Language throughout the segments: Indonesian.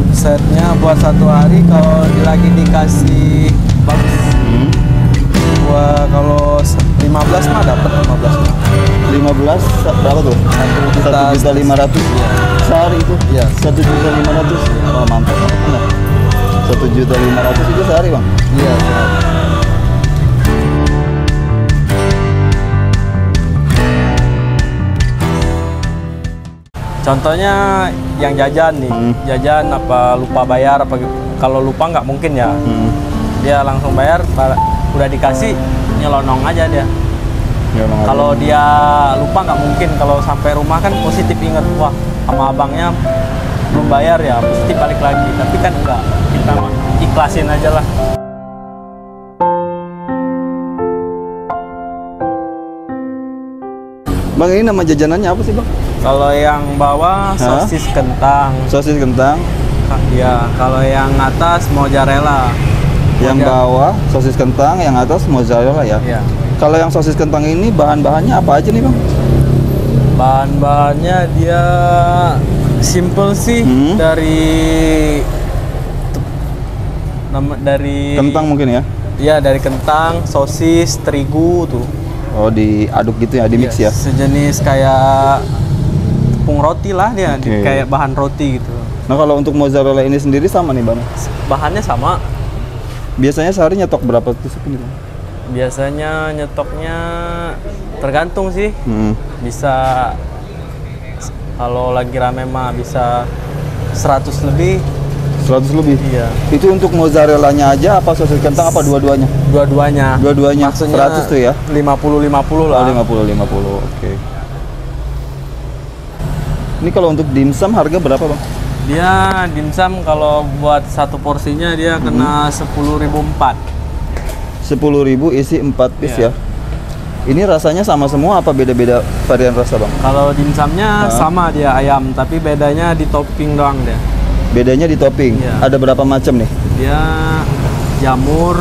Omsetnya buat satu hari kalau lagi dikasih bagus. Gua kalau 15 mah dapat 15. 15 berapa tuh? 1.500.000 sehari itu? Iya. 1.500.000. Oh, mantap. 1.500.000 itu sehari, Bang? Iya, sehari. Contohnya yang jajan nih, jajan apa lupa bayar apa kalau lupa nggak mungkin ya. Dia langsung bayar, udah dikasih nyelonong aja dia. Kalau dia lupa nggak mungkin, kalau sampai rumah kan positif inget, wah sama abangnya belum bayar ya, pasti balik lagi. Tapi kan enggak, kita ikhlasin aja lah. Bang, ini nama jajanannya apa sih, Bang? Kalau yang bawah sosis kentang. Sosis kentang. Ya, kalau yang atas mozzarella. Yang bawah sosis kentang, yang atas mozzarella ya. Iya. Kalau yang sosis kentang ini bahan-bahannya apa aja nih, Bang? Bahan-bahannya dia simple sih, dari kentang mungkin ya? Iya, dari kentang, sosis, terigu tuh. Oh, diaduk gitu ya, di mix ya? Sejenis kayak tepung roti lah dia, kayak bahan roti gitu. Nah, kalau untuk mozzarella ini sendiri sama nih, Bang? Bahannya sama. Biasanya sehari nyetok berapa tusuk ini, Bang? Biasanya nyetoknya tergantung sih. Bisa kalau lagi rame mah bisa 100 lebih. 100 lebih? Iya. Itu untuk mozzarellanya aja apa sosis kentang apa dua-duanya? Dua-duanya. Dua-duanya. Maksudnya 100 tuh ya? 50-50 lah. Oh, 50-50. Oke. Ini kalau untuk dimsum harga berapa, Bang? Dia dimsum kalau buat satu porsinya dia kena 10.004. 10.000 isi 4 piece ya. Ini rasanya sama semua apa beda-beda varian rasa, Bang? Kalau dimsumnya sama dia ayam, tapi bedanya di topping doang dia. Bedanya di topping. Ada berapa macam nih? Dia jamur,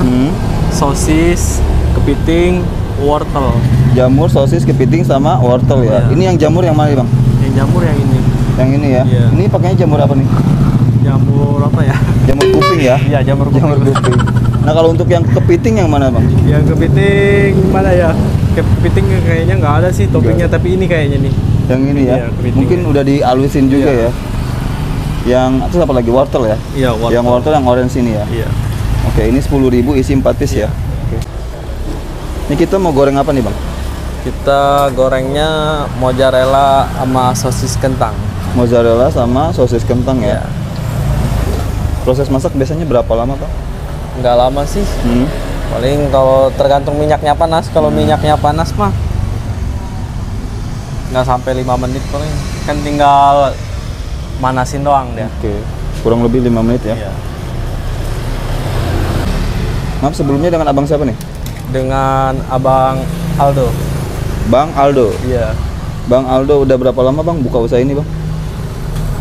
sosis, kepiting, wortel. Jamur, sosis, kepiting sama wortel ya. Ini yang jamur yang mana, Bang? Yang jamur yang ini. Yang ini ya. Ini pakainya jamur apa nih? Jamur apa ya? Jamur kuping ya? Iya, jamur kuping. Jamur kuping. Nah, kalau untuk yang kepiting yang mana, Bang? Yang kepiting mana ya? Kepiting kayaknya nggak ada sih toppingnya, tapi ini kayaknya nih. Yang ini ya? Mungkin udah dihalusin juga ya? Yang terus apa lagi? Wortel ya? Iya, wortel. Yang wortel yang orange ini ya? Iya. Oke, ini 10.000 isi 4 piece ya? Oke. Ini kita mau goreng apa nih, Bang? Kita gorengnya mozzarella sama sosis kentang. Mozzarella sama sosis kentang ya? Proses masak biasanya berapa lama, Pak? Nggak lama sih. Paling kalau tergantung minyaknya panas. Kalau minyaknya panas mah nggak sampai 5 menit paling. Kan tinggal manasin doang dia. Oke. Kurang lebih 5 menit ya? Iya. Maaf, sebelumnya dengan abang siapa nih? Dengan Abang Aldo. Bang Aldo? Iya. Bang Aldo udah berapa lama, Bang, buka usaha ini, Bang?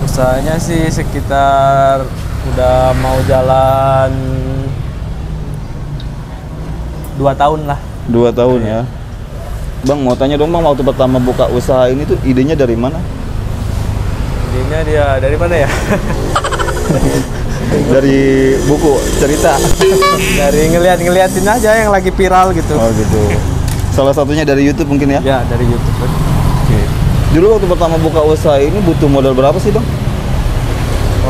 Usahanya sih sekitar udah mau jalan 2 tahun lah. 2 tahun ya. Bang, mau tanya dong, Bang, waktu pertama buka usaha ini tuh idenya dari mana? Idenya dia dari mana ya? Dari buku cerita. Dari ngeliatin aja yang lagi viral gitu. Oh gitu. Salah satunya dari YouTube mungkin ya? Ya, dari YouTube. Oke. Dulu waktu pertama buka usaha ini butuh modal berapa sih, Bang?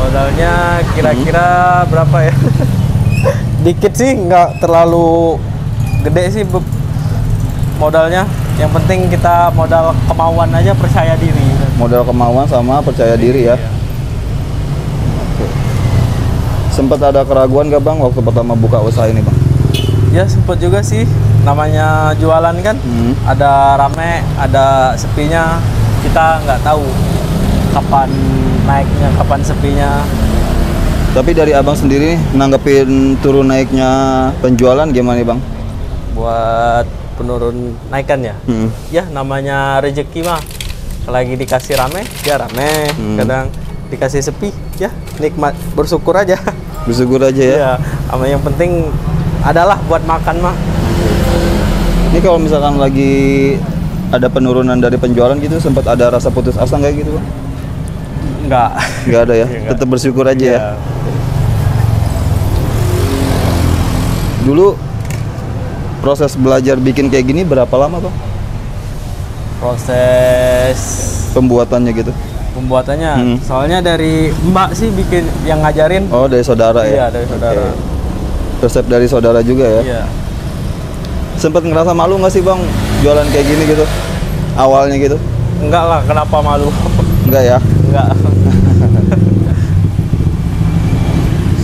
Modalnya kira-kira berapa ya? Dikit sih, nggak terlalu gede sih modalnya. Yang penting kita modal kemauan aja, percaya diri. Modal kemauan sama percaya diri ya? Oke. Sempat ada keraguan gak, Bang, waktu pertama buka usaha ini, Bang? Ya sempat juga sih, namanya jualan kan, ada rame, ada sepinya, kita nggak tahu kapan naiknya, kapan sepinya. Tapi dari abang sendiri nanggepin turun naiknya penjualan gimana nih, Bang? Buat penurun naikan ya? Ya namanya rezeki mah, lagi dikasih rame, ya rame, kadang dikasih sepi, ya nikmat, bersyukur aja. Bersyukur aja ya? Iya, sama yang penting adalah buat makan mah. Ini kalau misalkan lagi ada penurunan dari penjualan gitu, sempat ada rasa putus asa nggak gitu, Bang? Enggak. Nggak ada ya? Nggak. Tetap bersyukur aja ya? Iya. Dulu proses belajar bikin kayak gini berapa lama Bang? Proses Pembuatannya gitu? pembuatannya, soalnya dari Mbak sih bikin yang ngajarin. Oh, dari saudara ya? Iya, dari saudara. Oke. Resep dari saudara juga ya? Iya. Sempet ngerasa malu nggak sih Bang jualan kayak gini gitu? Awalnya gitu? Enggak lah, kenapa malu? Enggak ya? Enggak.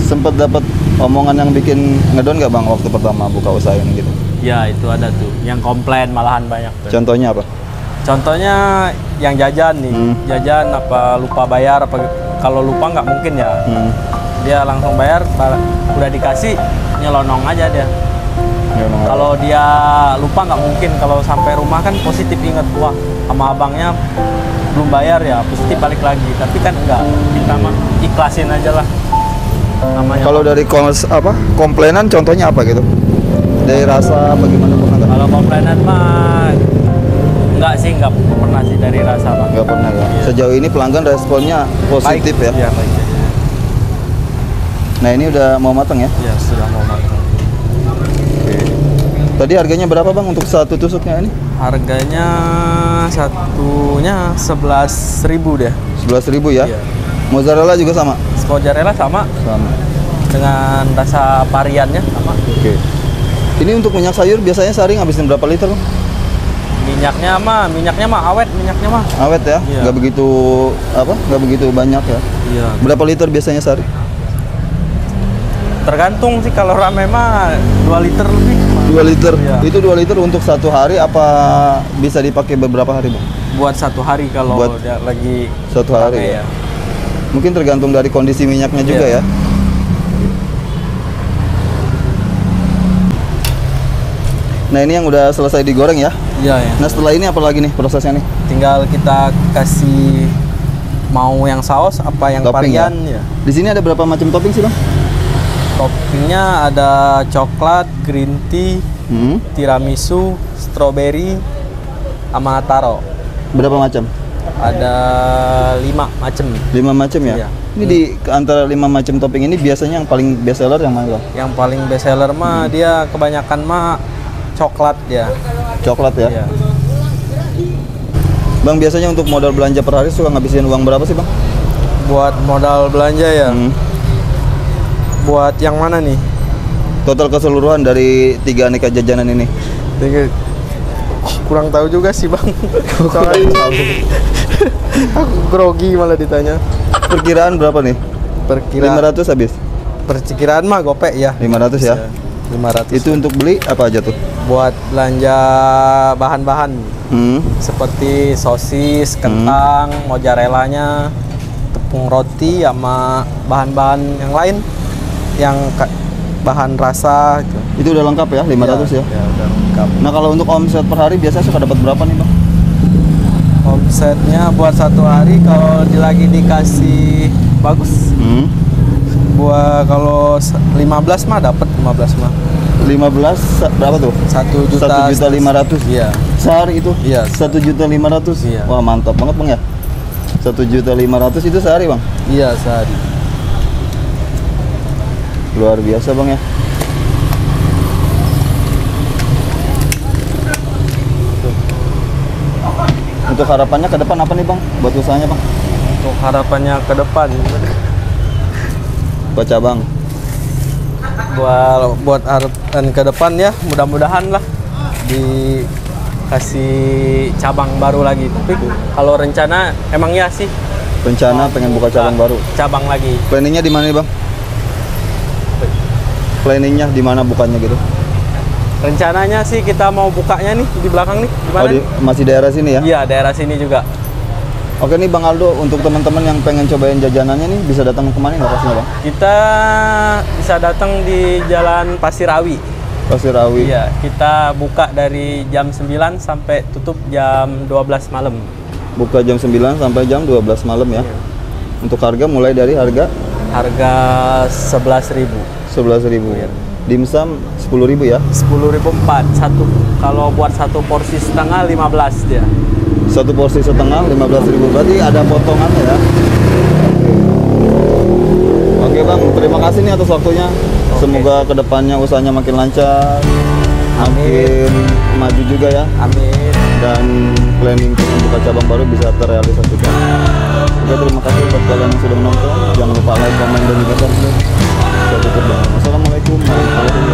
Sempet dapat omongan yang bikin ngedon nggak Bang waktu pertama buka usaha ini gitu? Ya, itu ada tuh. Yang komplain malahan banyak tuh. Contohnya apa? Contohnya yang jajan nih, jajan apa lupa bayar apa kalau lupa nggak mungkin ya. Dia langsung bayar, udah dikasih nyelonong aja dia. Kalau dia lupa nggak mungkin, kalau sampai rumah kan positif inget, wah sama abangnya belum bayar ya, positif balik lagi. Tapi kan enggak, kita mah ikhlasin aja lah. Namanya. Kalau dari komplainan contohnya apa gitu? Dari rasa bagaimana pernah nggak? Kalau komplainan mah enggak sih, enggak pernah sih dari rasa bang. Nggak pernah ya. Iya. Sejauh ini pelanggan responnya positif Baik. ya. Iya, baik. Nah ini udah mau matang ya? Ya sudah mau matang. Tadi harganya berapa Bang untuk satu tusuknya ini? Harganya satunya 11.000 deh. 11.000 ya? Iya. Mozzarella juga sama? Mozzarella sama Sama. dengan rasa variannya sama. Oke. Ini untuk minyak sayur biasanya sehari ngabisin berapa liter Bang? Minyaknya mah awet minyaknya mah. Awet ya? Iya. Nggak begitu banyak ya? Iya. Berapa liter biasanya sehari? Tergantung sih, kalau rame mah 2 liter lebih. 2 liter? Iya. Itu 2 liter untuk satu hari apa bisa dipakai beberapa hari Bang? Buat satu hari kalau Buat dia lagi satu hari rame ya? Mungkin tergantung dari kondisi minyaknya juga Iya. ya? Nah ini yang udah selesai digoreng ya? Iya ya. Nah setelah ini apa lagi nih prosesnya nih? Tinggal kita kasih mau yang saus apa yang Topping ya? varian ya. Di sini ada berapa macam topping sih Bang? Toppingnya ada coklat, green tea, tiramisu, strawberry, sama taro. Berapa macam? Ada 5 macam. 5 macam ya? Iya. Ini di antara 5 macam topping ini biasanya yang paling best seller yang mana Bang? Yang paling best seller mah dia kebanyakan mah coklat ya. Coklat ya? Iya. Bang biasanya untuk modal belanja per hari suka ngabisin uang berapa sih Bang? Buat modal belanja ya. Buat yang mana nih? Total keseluruhan dari 3 aneka jajanan ini? Kurang tahu juga sih bang. Soalnya aku grogi malah ditanya. Perkiraan berapa nih? Perkiraan 500 habis? Perkiraan mah gopek ya. 500 ya? 500. Itu untuk beli apa aja tuh? Buat belanja bahan-bahan seperti sosis, kentang, mozzarellanya, tepung roti, sama bahan-bahan yang lain yang bahan rasa gitu. Itu udah lengkap ya? 500 ya? Ya udah lengkap. Nah kalau untuk omset per hari biasanya suka dapat berapa nih Bang? Omsetnya buat satu hari kalau lagi dikasih bagus, buat kalau 15 mah dapat 15 mah. 15 berapa tuh? 1.500.000. Iya. Sehari itu? Iya. 1.500.000. Iya. Wah mantap banget Bang ya. 1.500.000 itu sehari Bang? Iya sehari. Luar biasa Bang ya. Untuk harapannya ke depan apa nih Bang? Buat usahanya Bang? Untuk harapannya ke depan, Baca Bang. buat harapan ke depan ya, mudah-mudahan lah dikasih cabang baru lagi. Tapi kalau rencana emang ya sih Rencana pengen buka cabang baru. cabang lagi. Planningnya di mana nih Bang? Planningnya di mana bukannya gitu? Rencananya sih kita mau bukanya nih di belakang nih. Di mana? Masih daerah sini ya? Iya, daerah sini juga. Oke nih Bang Aldo, untuk teman-teman yang pengen cobain jajanannya nih bisa datang kemana lokasinya Bang? Kita bisa datang di Jalan Pasirawi. Pasirawi. Iya, kita buka dari jam 9 sampai tutup jam 12 malam. Buka jam 9 sampai jam 12 malam ya. Iya. Untuk harga mulai dari harga Harga 11.000. 11.000. Iya. Dimsum 10.000 ya. 10.004 satu. Kalau buat satu porsi setengah 15 dia. Satu porsi setengah 15.000, berarti ada potongannya ya. Bang, terima kasih nih atas waktunya. Semoga kedepannya usahanya makin lancar, makin maju juga ya. Amin. Dan planning untuk membuka cabang baru bisa terrealisasikan. Oke, terima kasih buat kalian yang sudah menonton. Jangan lupa like, komen, dan juga subscribe. Saya tutup dengan Wassalamualaikum warahmatullahi wabarakatuh.